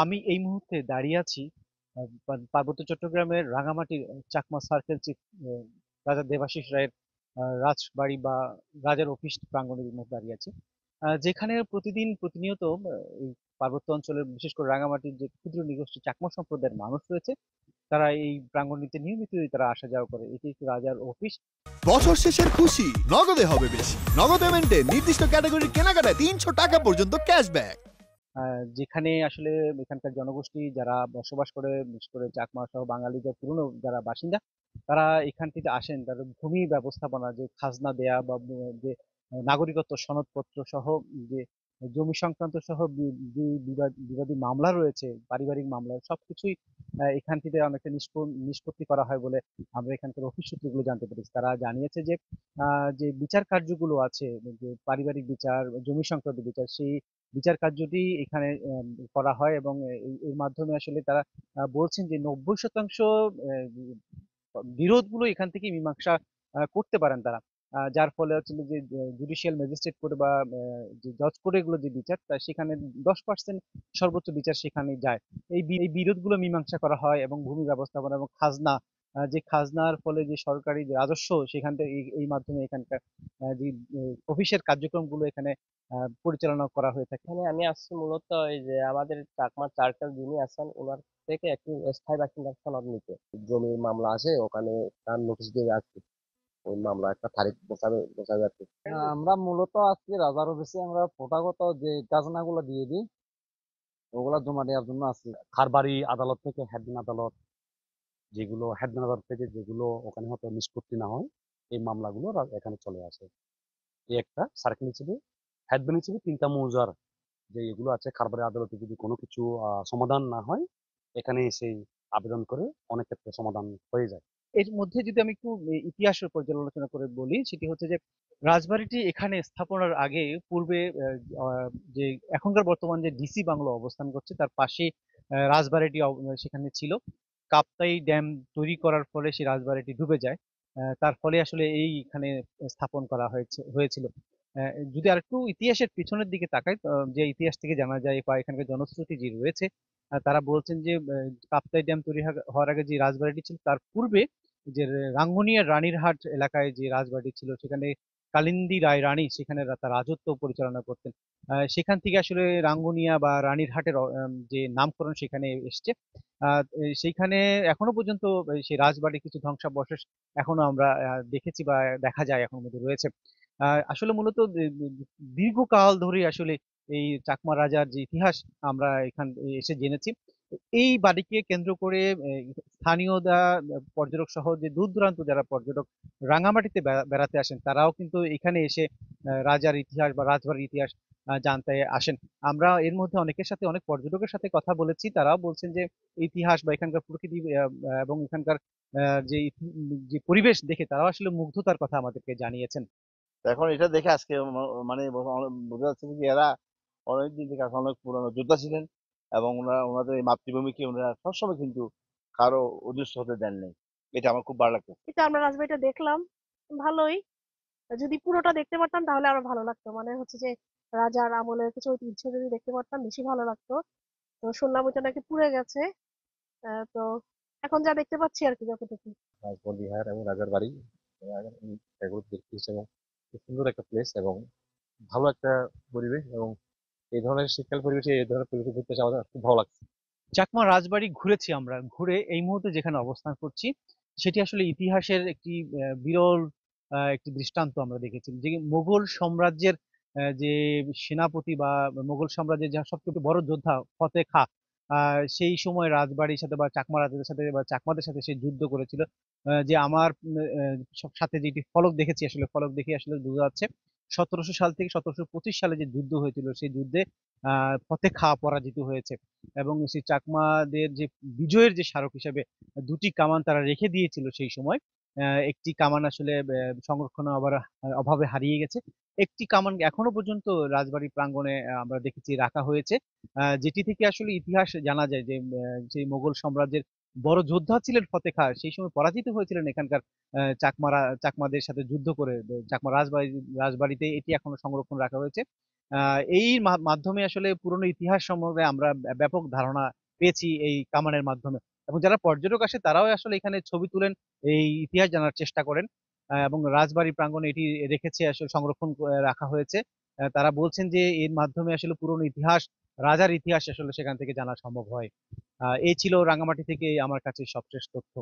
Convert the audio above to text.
আমি এই মুহূর্তে দাঁড়িয়ে আছি পার্বত্য চট্টগ্রামের রাঙামাটির চাকমা সার্কেল চিফ রাজা দেবাশিস রায়ের রাজবাড়ি বা রাজার অফিস প্রাঙ্গণের মধ্যে দাঁড়িয়ে আছি, যেখানে প্রতিদিন প্রতিনিয়ত এই পার্বত্য অঞ্চলের বিশেষ করে রাঙামাটির যে ক্ষুদ্র নিগোষ্ঠী চাকমা সম্প্রদায়ের মানুষ রয়েছে, তারা এই প্রাঙ্গণটিতে নিয়মিতই তারা আসা যাওয়া করে। এটি একটি রাজার অফিস। বছর শেষের খুশি নগদে হবে বেশি। নগদ পেমেন্টে নির্দিষ্ট ক্যাটাগরির কেনাকাটায় ৩০০ টাকা পর্যন্ত ক্যাশব্যাক। যেখানে আসলে এখানকার জনগোষ্ঠী যারা বসবাস করে, বিশেষ করে চাকমা সহ বাঙালি যে পুরনো যারা বাসিন্দা, তারা এখান থেকে আসেন। তাদের ভূমি ব্যবস্থাপনা, যে খাজনা দেয়া বা যে নাগরিকত্ব সনদপত্র সহ যে জমি সংক্রান্ত সহ যে বিবাদী মামলা রয়েছে, পারিবারিক মামলা, সবকিছুই এখান থেকে অনেকটা নিষ্পত্তি করা হয় বলে আমরা এখানকার অফিস সূত্রগুলো জানতে পেরেছি। তারা জানিয়েছে যে যে বিচার কার্যগুলো আছে, যে পারিবারিক বিচার, জমি সংক্রান্ত বিচার, সেই বিচার কার্যটি এখানে করা হয় এবং এর মাধ্যমে আসলে তারা বলছেন যে 90% বিরোধগুলো এখান থেকে মীমাংসা করতে পারেন তারা। যার ফলে হচ্ছে যে জুডিশিয়াল ম্যাজিস্ট্রেট কোর্ট বা যে জজ কোর্টে এগুলো যে বিচার, তা সেখানে 10% সর্বোচ্চ বিচার সেখানে যায়। এই বিরোধগুলো মীমাংসা করা হয় এবং ভূমি ব্যবস্থাপনা এবং খাজনা, যে খাজনার ফলে যে সরকারি যে রাজস্ব, সেখান থেকে এই মাধ্যমে এখানকার যে অফিসের কার্যক্রমগুলো এখানে পরিচালনা করা হয়ে থাকে। এখানে আমি আসছি মূলত এই যে আমাদের চাকমা চার্কেল যিনি আছেন ওনার থেকে একটি স্থায়ী বাসিন্দার সনদ নিতে। জমির মামলা আছে ওখানে, তার নোটিশ দিয়ে যাচ্ছি। ওই মামলা একটা তারিখ বসাবে আর কি। আমরা মূলত আজকে রাজার অফিসে আমরা প্রথাগত যে খাজনাগুলো দিয়ে দিই, ওগুলা জমা দেওয়ার জন্য আছি। খারবাড়ি আদালত থেকে হেডম্যান আদালত, যেগুলো ওখানে হয়তো নিষ্পত্তি না হয়, এই মামলাগুলো এখানে চলে আসে। এই একটা সার্কেল হিসেবে, হেডম্যান হিসেবে 3টা মৌজার যে এগুলো আছে, খারবাড়ি আদালতে যদি কোনো কিছু সমাধান না হয়, এখানে এসে আবেদন করে অনেক ক্ষেত্রে সমাধান হয়ে যায়। এর মধ্যে যদি আমি একটু ইতিহাস পর্যালোচনা করে বলি, সেটি হচ্ছে যে রাজবাড়িটি এখানে স্থাপনার আগে পূর্বে যে এখনকার বর্তমান যে ডিসি বাংলো অবস্থান করছে, তার পাশে রাজবাড়িটি সেখানে ছিল। কাপ্তাই ড্যাম তৈরি করার ফলে সেই রাজবাড়িটি ডুবে যায়। তার ফলে আসলে এইখানে স্থাপন করা হয়েছিল। যদি আরেকটু ইতিহাসের পিছনের দিকে তাকাই, যে ইতিহাস থেকে জানা যায় বা এখানকার জনশ্রুতি যে রয়েছে, তারা বলছেন যে কাপ্তাই ড্যাম তৈরি হওয়ার আগে যে রাজবাড়িটি ছিল, তার পূর্বে যে রাঙ্গুনিয়ার রানীরহাট এলাকায় যে রাজবাড়ি ছিল, সেখানে কালিন্দী রায় রানী সেখানে তার রাজত্ব পরিচালনা করতেন। সেখান থেকে আসলে রাঙ্গুনিয়া বা রানীরহাটের যে নামকরণ সেখানে এসছে। সেইখানে এখনো পর্যন্ত সেই রাজবাড়ির কিছু ধ্বংসাবশেষ এখনো আমরা দেখেছি বা দেখা যায় এখন মধ্যে রয়েছে। আসলে মূলত দীর্ঘকাল ধরে আসলে এই চাকমা রাজার যে ইতিহাস আমরা এখান এসে জেনেছি। এই বাড়িকে কেন্দ্র করে স্থানীয়রা, পর্যটক সহ যে দূর দূরান্ত যারা পর্যটক রাঙামাটিতে বেড়াতে আসেন, তারাও কিন্তু এখানে এসে রাজার ইতিহাস বা রাজবাড়ির ইতিহাস জানতে আসেন। আমরা এর মধ্যে অনেকের সাথে, অনেক পর্যটকের সাথে কথা বলেছি, তারাও বলছেন যে ইতিহাস বা এখানকার প্রকৃতি এবং এখানকার যে যে পরিবেশ দেখে তারাও আসলে মুগ্ধতার কথা আমাদেরকে জানিয়েছেন। এখন এটা দেখে আজকে মানে বোঝা যাচ্ছে যে এরা অনেকদিন থেকে আসলে অনেক পুরানো যোদ্ধা ছিলেন, এবং ওনাদের এই মাতৃভূমিকে ওনারা সবসময় কিন্তু কারো অদৃশ্য হতে দেন নাই। এটা আমার খুব ভালো লাগতো। এটা আমরা রাজবাড়িটা দেখলাম, ভালোই। যদি পুরোটা দেখতে পারতাম তাহলে আরো ভালো লাগতো। মানে হচ্ছে যে রাজার আমলের কিছু ঐতিহ্য যদি দেখতে পারতাম বেশি ভালো লাগতো। তো শুনলাম ওইটা নাকি পুড়ে গেছে। তো এখন যা দেখতে পাচ্ছি আর কি, যতটুকু। রাজবন বিহার এবং রাজার বাড়ি, এগুলো দেখতে এবং খুব সুন্দর একটা প্লেস এবং ভালো একটা পরিবেশ, এবং এই ধরনের শীতকাল পরিবেশে এই ধরনের পরিবেশে ঘুরতে যাওয়া আমার খুব ভালো লাগছে। চাকমা রাজবাড়ি ঘুরেছি আমরা, ঘুরে এই মুহূর্তে যেখানে অবস্থান করছি সেটি আসলে ইতিহাসের একটি বিরল একটি দৃষ্টান্ত আমরা দেখেছি। যে মোগল সাম্রাজ্যের যে সেনাপতি বা মোগল সাম্রাজ্যের যা সবচেয়ে বড় যোদ্ধা ফতে খা, সেই সময় রাজবাড়ির সাথে বা চাকমা রাজাদের সাথে বা চাকমাদের সাথে সে যুদ্ধ করেছিল। যে আমার সাথে যেটি ফলক দেখেছি, আসলে ফলক দেখে আসলে বোঝা যাচ্ছে 1700 সাল থেকে 1725 সালে যে যুদ্ধ হয়েছিল, সেই যুদ্ধে ফতে খা পরাজিত হয়েছে। এবং সেই চাকমাদের যে বিজয়ের যে স্মারক হিসেবে দুটি কামান তারা রেখে দিয়েছিল সেই সময়। একটি কামান আসলে সংরক্ষণ অভাবে হারিয়ে গেছে। একটি কামান এখনো পর্যন্ত রাজবাড়ি প্রাঙ্গণে আমরা দেখেছি রাখা হয়েছে, যেটি থেকে আসলে ইতিহাস জানা যায় যে সেই মোগল সাম্রাজ্যের বড় যোদ্ধা ছিলেন ফতে খাঁ, সেই সময় পরাজিত হয়েছিলেন এখানকার চাকমাদের সাথে যুদ্ধ করে। চাকমা রাজবাড়িতে এটি এখনো সংরক্ষণ রাখা হয়েছে। এই মাধ্যমে আসলে পুরনো ইতিহাস সম্বন্ধে আমরা ব্যাপক ধারণা পেয়েছি এই কামানের মাধ্যমে। এবং যারা পর্যটক আসে তারাও আসলে এখানে ছবি তুলেন, এই ইতিহাস জানার চেষ্টা করেন। এবং রাজবাড়ি প্রাঙ্গণে এটি রেখেছে, আসলে সংরক্ষণ রাখা হয়েছে। তারা বলছেন যে এর মাধ্যমে আসলে পুরনো ইতিহাস, রাজার ইতিহাস আসলে সেখান থেকে জানা সম্ভব হয়। এই ছিল রাঙামাটি থেকে আমার কাছে সবশেষ তথ্য।